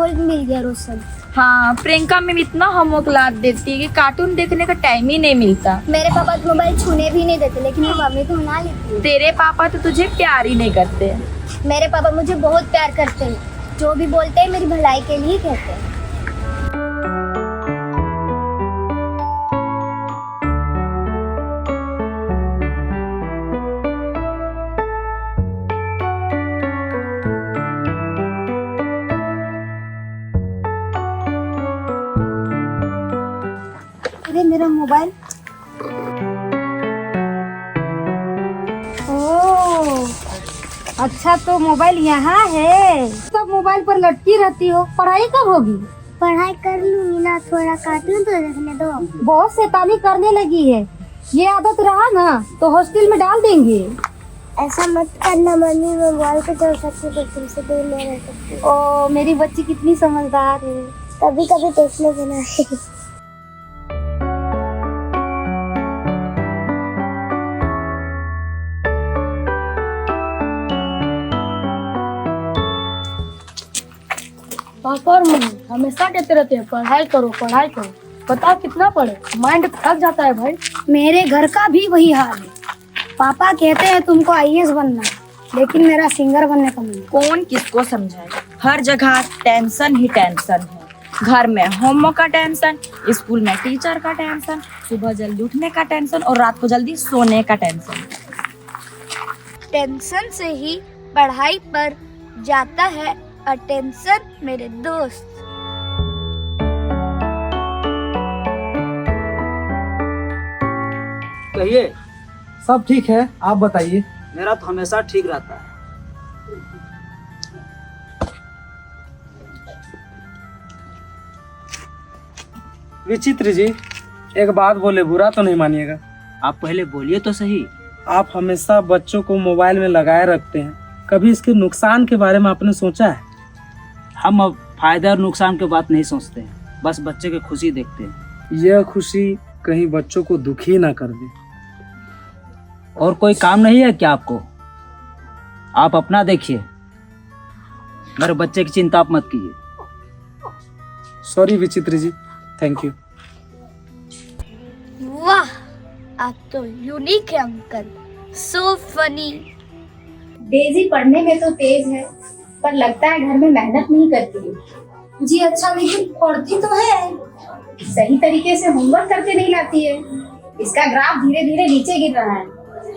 Homework मिल गया रोज सब। हाँ, प्रियंका मैम इतना होमवर्क लाद देती है कि कार्टून देखने का टाइम ही नहीं मिलता। मेरे पापा तो मोबाइल छूने भी नहीं देते, लेकिन मेरी मम्मी तो मना लेती है। तेरे पापा तो तुझे प्यार ही नहीं करते। मेरे पापा मुझे बहुत प्यार करते हैं, जो भी बोलते हैं मेरी भलाई के लिए कहते हैं। अरे मेरा मोबाइल। ओह, अच्छा तो मोबाइल यहाँ है। सब मोबाइल पर लटकी रहती हो, पढ़ाई कब होगी? पढ़ाई कर लूंगी ना, थोड़ा कार्टून तो देखने दो। बहुत शैतानी करने लगी है। ये आदत रहा ना तो हॉस्टल में डाल देंगे। ऐसा मत करना मम्मी, मैं मोबाइल को चल सकती हूँ, तुमसे दूर नहीं रह सकती। ओ, मेरी बच्ची कितनी समझदार है। कभी कभी देखने देना। पापा और मम्मी हमेशा कहते रहते हैं पढ़ाई करो पढ़ाई करो। बताओ कितना पढ़े, माइंड थक जाता है भाई। मेरे घर का भी वही हाल है। पापा कहते हैं तुमको आईएएस बनना, लेकिन मेरा सिंगर बनने का मन है। कौन किसको समझाए, हर जगह टेंशन ही टेंशन है। घर में होमवर्क का टेंशन, स्कूल में टीचर का टेंशन, सुबह जल्दी उठने का टेंशन और रात को जल्दी सोने का टेंशन। टेंशन से ही पढ़ाई पर जाता है अटेंशन मेरे दोस्त। कहिए। सब ठीक है, आप बताइए। मेरा तो हमेशा ठीक रहता है। विचित्र जी, एक बात बोले बुरा तो नहीं मानिएगा। आप पहले बोलिए तो सही। आप हमेशा बच्चों को मोबाइल में लगाए रखते हैं, कभी इसके नुकसान के बारे में आपने सोचा है? हम अब फायदा और नुकसान की बात नहीं सोचते हैं, बस बच्चे की खुशी देखते हैं। यह खुशी कहीं बच्चों को दुखी ना कर दे। और कोई काम नहीं है क्या आपको? आप अपना देखिए, मेरे बच्चे की चिंता आप मत कीजिए। सॉरी विचित्र जी, थैंक यू। वाह, आप तो यूनिक है अंकल, सो फनी। डेजी पढ़ने में तो तेज है, पर लगता है घर में मेहनत नहीं करती है। जी अच्छा, लेकिन पढ़ती तो है, सही तरीके से होमवर्क करके नहीं लाती है। इसका ग्राफ धीरे धीरे नीचे गिर रहा है।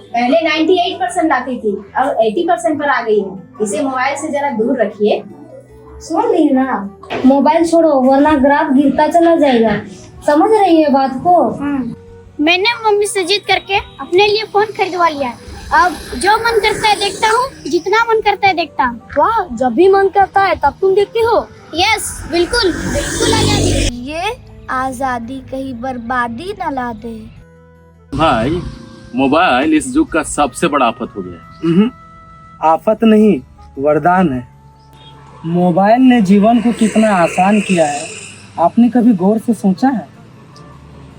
पहले 98% लाती थी, अब 80% पर आ गई है। इसे मोबाइल से जरा दूर रखिए। सुन रही ना, मोबाइल छोड़ो वरना ग्राफ गिरता चला जाएगा। समझ रही है बात को? मैंने मम्मी से जिद करके अपने लिए फोन खरीदवा लिया है। अब जो मन करता है देखता हूँ, जितना मन करता है देखता हूँ। वाह, जब भी मन करता है तब तुम देखती हो? यस, बिल्कुल बिल्कुल आजादी। ये आजादी कहीं बर्बादी न ला दे। भाई, मोबाइल इस युग का सबसे बड़ा आफत हो गया है। आफत नहीं, वरदान है। मोबाइल ने जीवन को कितना आसान किया है, आपने कभी गौर से सोचा है?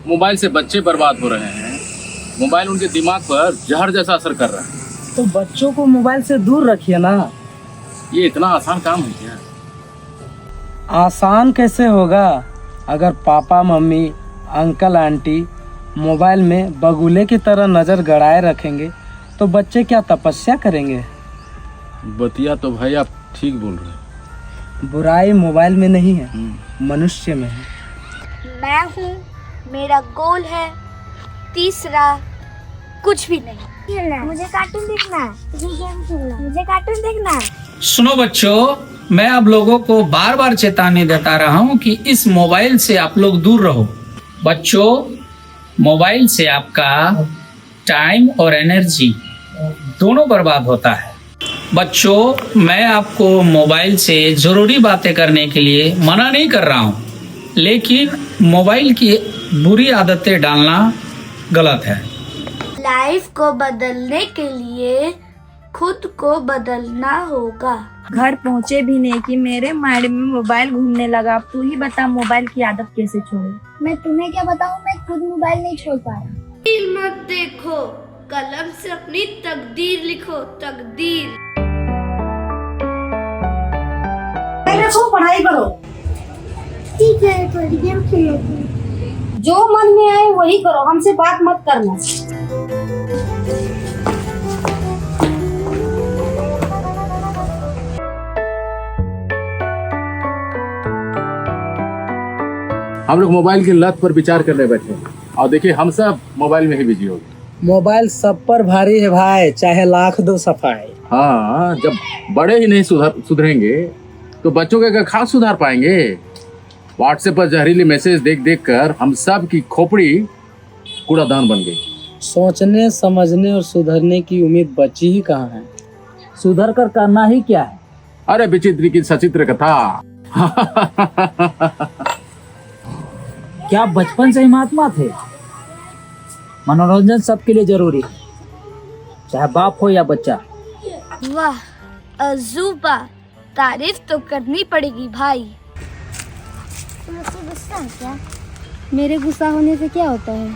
मोबाइल से बच्चे बर्बाद हो रहे हैं। मोबाइल उनके दिमाग पर जहर जैसा असर कर रहा है। तो बच्चों को मोबाइल से दूर रखिए ना। ये इतना आसान काम है क्या? आसान कैसे होगा? अगर papa mummy uncle aunty mobile में बगुले की तरह नज़र गड़ाए रखेंगे तो बच्चे क्या तपस्या करेंगे? बतिया तो भाई आप ठीक बोल रहे हैं। बुराई मोबाइल में नहीं है, मनुष्य में है। मैं हूँ, मेरा गोल है तीसरा, कुछ भी नहीं। मुझे कार्टून देखना है, मुझे गेम खेलना है, मुझे कार्टून देखना है। सुनो बच्चों, मैं आप लोगों को बार बार चेतावनी देता रहा हूँ कि इस मोबाइल से आप लोग दूर रहो। बच्चों, मोबाइल से आपका टाइम और एनर्जी दोनों बर्बाद होता है। बच्चों, मैं आपको मोबाइल से ज़रूरी बातें करने के लिए मना नहीं कर रहा हूँ, लेकिन मोबाइल की बुरी आदतें डालना गलत है। लाइफ को बदलने के लिए खुद को बदलना होगा। घर पहुँचे भी नहीं कि मेरे माइंड में मोबाइल घूमने लगा। अब तू ही बता, मोबाइल की आदत कैसे छोड़े? मैं तुम्हें क्या बताऊँ, मैं खुद मोबाइल नहीं छोड़ पा रहा। मत देखो, कलम से अपनी तकदीर लिखो, तकदीर। मेरे सो पढ़ाई करो। ठीक है थोड़ी गेम खेल लेते हैं। जो मन में आए वही करो, हमसे बात मत करना। हम लोग मोबाइल की लत पर विचार करने बैठे हैं और देखिए हम सब मोबाइल में ही बिजी हो गए। मोबाइल सब पर भारी है भाई, चाहे लाख दो सफाई। हाँ, जब बड़े ही नहीं सुधरेंगे तो बच्चों के खास सुधार पाएंगे। व्हाट्सएप पर जहरीली मैसेज देख देख कर हम सब की खोपड़ी कूड़ादान बन गई। सोचने समझने और सुधरने की उम्मीद बची ही कहाँ है। सुधर कर करना ही क्या है? अरे विचित्र की सचित्र कथा। क्या बचपन से ही महात्मा थे? मनोरंजन सबके लिए जरूरी है, चाहे बाप हो या बच्चा। वाह अजूबा, तारीफ तो करनी पड़ेगी भाई। तुमसे गुस्सा है क्या? मेरे गुस्सा होने से क्या होता है?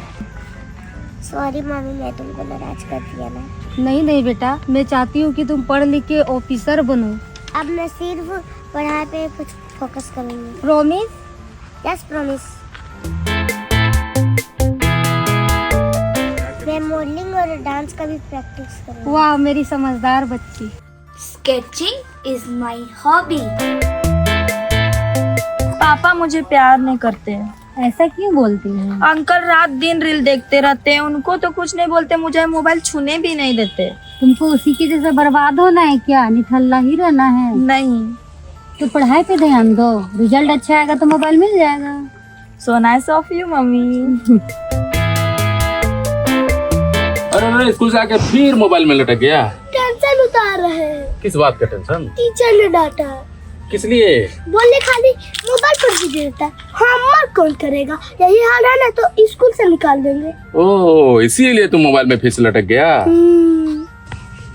सॉरी मम्मी, मैं तुमको नाराज कर दिया ना। नहीं नहीं बेटा, मैं चाहती हूँ कि तुम पढ़ लिख के ऑफिसर बनो। अब मैं सिर्फ पढ़ाई पे कुछ फोकस करूँगी। प्रॉमिस? Yes promise. मैं मॉडलिंग और डांस का भी प्रैक्टिस करूँगी। वाह मेरी समझदार बच्ची। Sketching is my hobby. पापा मुझे प्यार नहीं करते हैं। ऐसा क्यों बोलती है? अंकल रात दिन रील देखते रहते हैं, उनको तो कुछ नहीं बोलते, मुझे मोबाइल छूने भी नहीं देते। तुमको उसी के जैसे बर्बाद होना है क्या? निठल्ला ही रहना है? नहीं। तो पढ़ाई पे ध्यान दो, रिजल्ट अच्छा आएगा तो मोबाइल मिल जाएगा। So nice of you mummy. अरे स्कूल से आके फिर मोबाइल में लटक गया। टेंशन उतार रहे हैं। किस बात का टेंशन? टीचर ने डांटा। किस लिए? बोले खाली मोबाइल पर भी देता है, होमवर्क कौन करेगा? यही हाल है ना तो स्कूल से निकाल देंगे। ओह, इसीलिए तुम मोबाइल में फिर से लटक गया।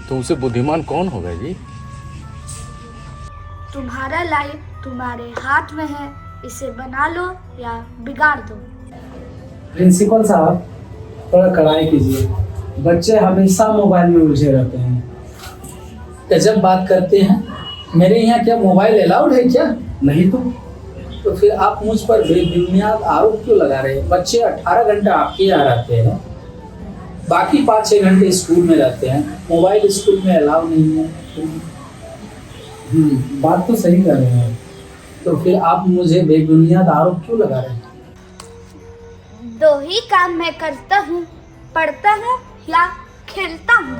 तुमसे बुद्धिमान कौन होगा जी? तुम्हारा लाइफ तुम्हारे हाथ में है, इसे बना लो या बिगाड़ दो। प्रिंसिपल साहब थोड़ा कड़ाई कीजिए, बच्चे हमेशा मोबाइल में उलझे रहते हैं। गजब बात करते हैं। मेरे यहाँ क्या मोबाइल अलाउड है क्या? नहीं तो फिर आप मुझ पर बेबुनियाद आरोप क्यों लगा रहे हैं? बच्चे 18 घंटा आपके यहाँ रहते हैं, बाकी 5-6 घंटे स्कूल में रहते हैं। मोबाइल स्कूल में अलाउ नहीं है। बात तो सही कर रहे हैं। तो फिर आप मुझे बेबुनियाद आरोप क्यों लगा रहे हैं? दो ही काम मैं करता हूँ, पढ़ता हूँ या खेलता हूँ।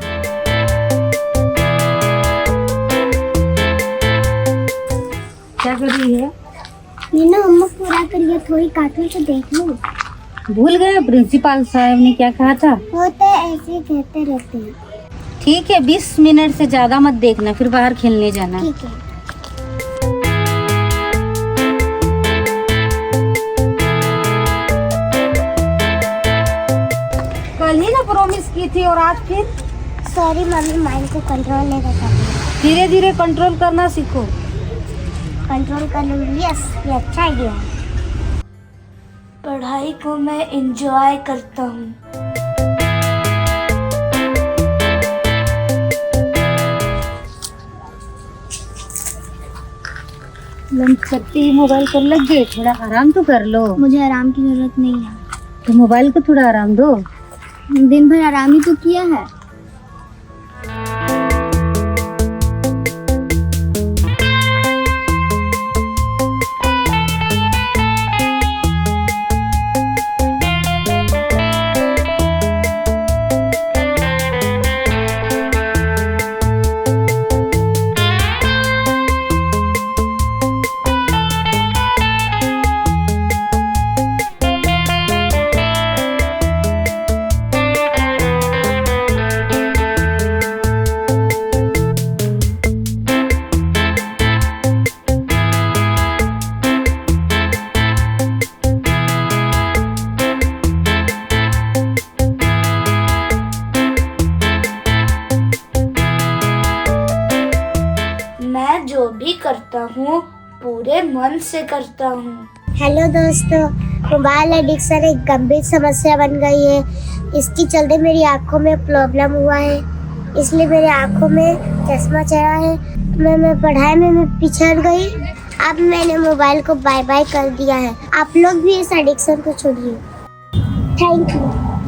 क्या कर रही है? मीना होमवर्क पूरा करिए, थोड़ी कार्टून तो देख लो। भूल गए प्रिंसिपल साहब ने क्या कहा था? वो तो ऐसे ही कहते रहते हैं। ठीक है 20 मिनट से ज्यादा मत देखना, फिर बाहर खेलने जाना। ठीक है। कल ही ना प्रॉमिस की थी और आज फिर? सॉरी मम्मी, माइंड को कंट्रोल नहीं कर पाती। धीरे धीरे कंट्रोल करना सीखो। कंट्रोल कर लूंगी। यस, ये अच्छा आइडिया है। पढ़ाई को मैं एंजॉय करता हूँ। लंच करते ही मोबाइल पर लग गए, थोड़ा आराम तो कर लो। मुझे आराम की जरूरत नहीं है। तो मोबाइल को थोड़ा आराम दो। दिन भर आराम ही तो किया है। जो भी करता हूँ पूरे मन से करता हूँ। हेलो दोस्तों, मोबाइल एडिक्शन एक गंभीर समस्या बन गई है। इसके चलते मेरी आंखों में प्रॉब्लम हुआ है, इसलिए मेरी आंखों में चश्मा चढ़ा है। मैं पढ़ाई में पिछड़ गई। अब मैंने मोबाइल को बाय बाय कर दिया है। आप लोग भी इस एडिक्शन को छोड़िए। Thank you.